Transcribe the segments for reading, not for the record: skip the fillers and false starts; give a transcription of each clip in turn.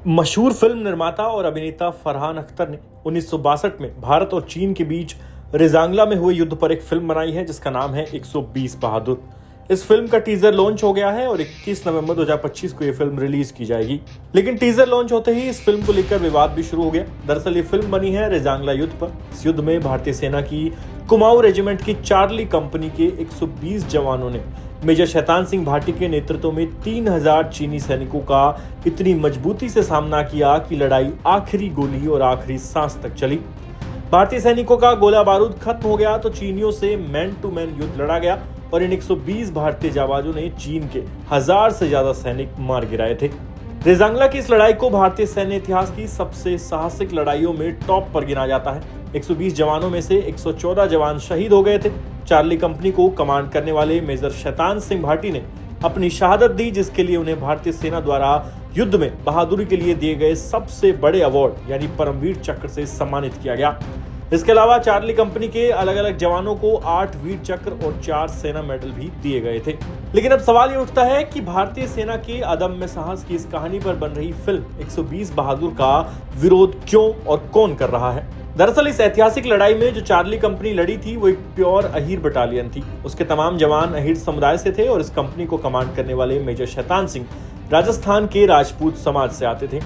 मशहूर फिल्म निर्माता और अभिनेता फरहान अख्तर ने 1962 में भारत और चीन के बीच रेजांगला में हुए युद्ध पर एक फिल्म बनाई है जिसका नाम है 120 बहादुर। इस फिल्म का टीजर लॉन्च हो गया है और 21 नवंबर 2025 को यह फिल्म रिलीज की जाएगी। लेकिन टीजर लॉन्च होते ही इस फिल्म को लेकर विवाद भी शुरू हो गया। दरअसल ये फिल्म बनी है रेजांगला युद्ध पर। इस युद्ध में भारतीय सेना की कुमाऊं रेजिमेंट की चार्ली कंपनी के 120 जवानों ने मेजर शैतान सिंह भाटी के नेतृत्व में 3000 चीनी सैनिकों का इतनी मजबूती से सामना किया कि लड़ाई आखिरी गोली और आखिरी सांस तक चली। भारतीय सैनिकों का गोला बारूद खत्म हो गया तो चीनियों से मैन टू मैन युद्ध लड़ा गया और इन 120 भारतीय जाबाजों ने चीन के 1000 से ज्यादा सैनिक मार गिराए थे। रेजांगला की इस लड़ाई को भारतीय सैन्य इतिहास की सबसे साहसिक लड़ाइयों में टॉप पर गिना जाता है। 120 जवानों में से 114 जवान शहीद हो गए थे। चार्ली कंपनी को कमांड करने वाले मेजर शैतान सिंह भाटी ने अपनी शहादत दी, जिसके लिए उन्हें भारतीय सेना द्वारा युद्ध में बहादुरी के लिए दिए गए सबसे बड़े अवार्ड यानी परमवीर चक्र से सम्मानित किया गया। इसके अलावा चार्ली कंपनी के अलग अलग जवानों को 8 वीर चक्र और 4 सेना मेडल भी दिए गए थे। लेकिन अब सवाल ये उठता है कि भारतीय सेना के अदम्य साहस की इस कहानी पर बन रही फिल्म 120 बहादुर का विरोध क्यों और कौन कर रहा है। दरअसल इस ऐतिहासिक लड़ाई में जो चार्ली कंपनी लड़ी थी वो एक प्योर अहीर बटालियन थी। उसके तमाम जवान अहीर समुदाय से थे और इस कंपनी को कमांड करने वाले मेजर शैतान सिंह राजस्थान के राजपूत समाज से आते थे।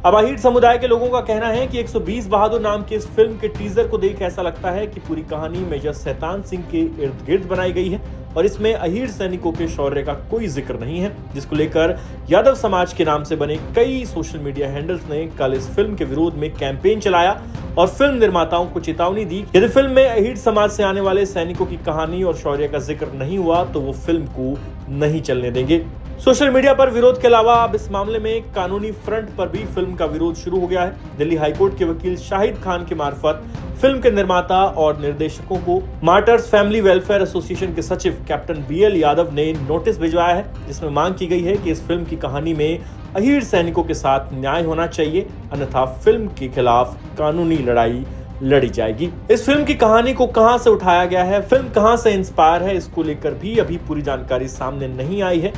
अब अहीर समुदाय के लोगों का कहना है कि 120 बहादुर नाम की इस फिल्म के टीजर को देख ऐसा लगता है कि पूरी कहानी मेजर शैतान सिंह के इर्द गिर्द बनाई गई है और इसमें अहीर सैनिकों के शौर्य का कोई जिक्र नहीं है, जिसको लेकर यादव समाज के नाम से बने कई सोशल मीडिया हैंडल्स ने कल इस फिल्म के विरोध में कैंपेन चलाया और फिल्म निर्माताओं को चेतावनी दी यदि फिल्म में अहीर समाज से आने वाले सैनिकों की कहानी और शौर्य का जिक्र नहीं हुआ तो वो फिल्म को नहीं चलने देंगे। सोशल मीडिया पर विरोध के अलावा अब इस मामले में कानूनी फ्रंट पर भी फिल्म का विरोध शुरू हो गया है। दिल्ली हाईकोर्ट के वकील शाहिद खान के मार्फत फिल्म के निर्माता और निर्देशकों को मार्टर्स फैमिली वेलफेयर एसोसिएशन के सचिव कैप्टन BL यादव ने नोटिस भिजवाया है, जिसमें मांग की गई है कि इस फिल्म की कहानी में अहीर सैनिकों के साथ न्याय होना चाहिए, अन्यथा फिल्म के खिलाफ कानूनी लड़ाई लड़ी जाएगी। इस फिल्म की कहानी को कहां से उठाया गया है, फिल्म कहां से इंस्पायर है, इसको लेकर भी अभी पूरी जानकारी सामने नहीं आई है।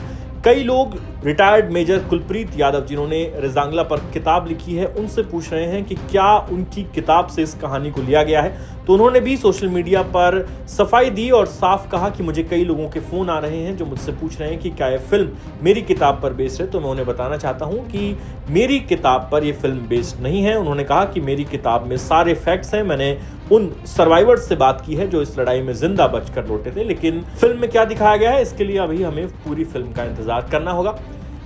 कई लोग रिटायर्ड मेजर कुलप्रीत यादव जिन्होंने रेजांगला पर किताब लिखी है उनसे पूछ रहे हैं कि क्या उनकी किताब से इस कहानी को लिया गया है, तो उन्होंने भी सोशल मीडिया पर सफाई दी और साफ कहा कि मुझे कई लोगों के फोन आ रहे हैं जो मुझसे पूछ रहे हैं कि क्या यह फिल्म मेरी किताब पर बेस्ड है। तो मैं उन्हें बताना चाहता हूं कि मेरी किताब पर यह फिल्म बेस्ड नहीं है। उन्होंने कहा कि मेरी किताब में सारे फैक्ट्स हैं, मैंने उन सर्वाइवर्स से बात की है जो इस लड़ाई में जिंदा बचकर लौटे थे, लेकिन फिल्म में क्या दिखाया गया है इसके लिए अभी हमें पूरी फिल्म का इंतजार करना होगा।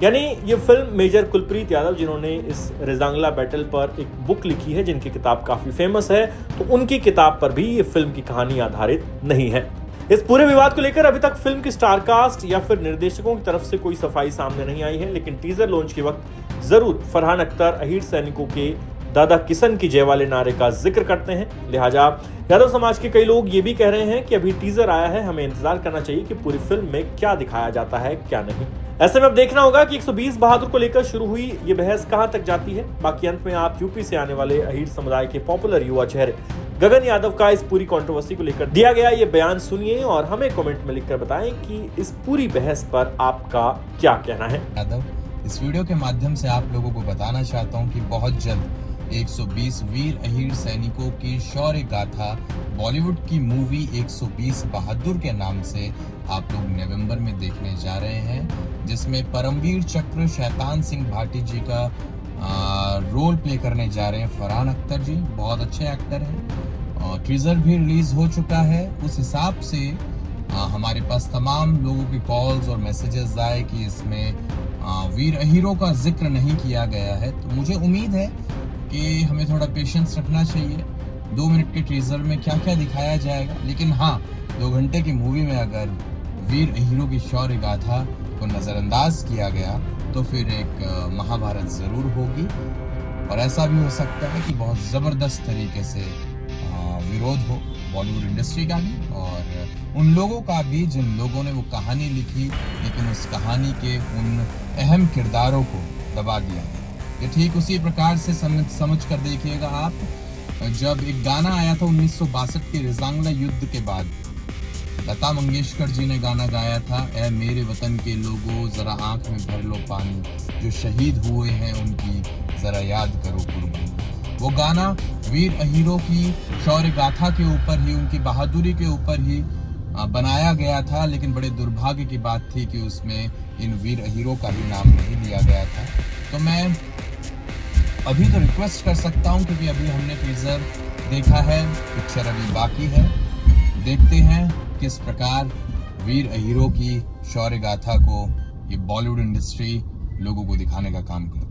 यानी ये फिल्म मेजर कुलप्रीत यादव जिन्होंने इस रेजांगला बैटल पर एक बुक लिखी है जिनकी किताब काफी फेमस है, तो उनकी किताब पर भी ये फिल्म की कहानी आधारित नहीं है। इस पूरे विवाद को लेकर अभी तक फिल्म की स्टार कास्ट या फिर निर्देशकों की तरफ से कोई सफाई सामने नहीं आई है, लेकिन टीजर लॉन्च के वक्त जरूर फरहान अख्तर अहीर सैनिकों के दादा किशन की जय वाले नारे का जिक्र करते हैं। लिहाजा यादव समाज के कई लोग ये भी कह रहे हैं कि अभी टीजर आया है, हमें इंतजार करना चाहिए कि पूरी फिल्म में क्या दिखाया जाता है क्या नहीं। ऐसे में अब देखना होगा कि 120 बहादुर को लेकर शुरू हुई ये बहस कहां तक जाती है। बाकी अंत में आप यूपी से आने वाले अहीर समुदाय के पॉपुलर युवा चेहरे गगन यादव का इस पूरी कंट्रोवर्सी को लेकर दिया गया ये बयान सुनिए और हमें कमेंट में लिखकर बताएं कि इस पूरी बहस पर आपका क्या कहना है। यादव, इस वीडियो के माध्यम से आप लोगों को बताना चाहता हूं कि बहुत जल्द 120 वीर अहीर सैनिकों की शौर्य गाथा बॉलीवुड की मूवी 120 बहादुर के नाम से आप लोग नवंबर में देखने जा रहे हैं, जिसमें परमवीर चक्र शैतान सिंह भाटी जी का रोल प्ले करने जा रहे हैं फरहान अख्तर जी। बहुत अच्छे एक्टर हैं और टीजर भी रिलीज हो चुका है। उस हिसाब से हमारे पास तमाम लोगों की कॉल्स और मैसेजेस आए कि इसमें वीर अहीरों का जिक्र नहीं किया गया है, तो मुझे उम्मीद है कि हमें थोड़ा पेशेंस रखना चाहिए। 2 मिनट के टीजर में क्या क्या दिखाया जाएगा, लेकिन हाँ 2 घंटे की मूवी में अगर वीर अहीरों की शौर्य गाथा को नज़रअंदाज किया गया तो फिर एक महाभारत ज़रूर होगी और ऐसा भी हो सकता है कि बहुत ज़बरदस्त तरीके से विरोध हो बॉलीवुड इंडस्ट्री का भी और उन लोगों का भी जिन लोगों ने वो कहानी लिखी लेकिन उस कहानी के उन अहम किरदारों को दबा दिया। ये ठीक उसी प्रकार से समझ कर देखिएगा आप, जब एक गाना आया था 1962 के रेजांगला युद्ध के बाद, लता मंगेशकर जी ने गाना गाया था, ऐ मेरे वतन के लोगों जरा आंख में भर लो पानी, जो शहीद हुए हैं उनकी जरा याद करो कुर्बानी। वो गाना वीर अहीरों की शौर्य गाथा के ऊपर ही, उनकी बहादुरी के ऊपर ही बनाया गया था, लेकिन बड़े दुर्भाग्य की बात थी कि उसमें इन वीर अहीरों का भी नाम नहीं लिया गया था। तो मैं अभी तो रिक्वेस्ट कर सकता हूं, क्योंकि अभी हमने टीजर देखा है, पिक्चर अभी बाकी है। देखते हैं किस प्रकार वीर अहीरों की शौर्य गाथा को ये बॉलीवुड इंडस्ट्री लोगों को दिखाने का काम करती है।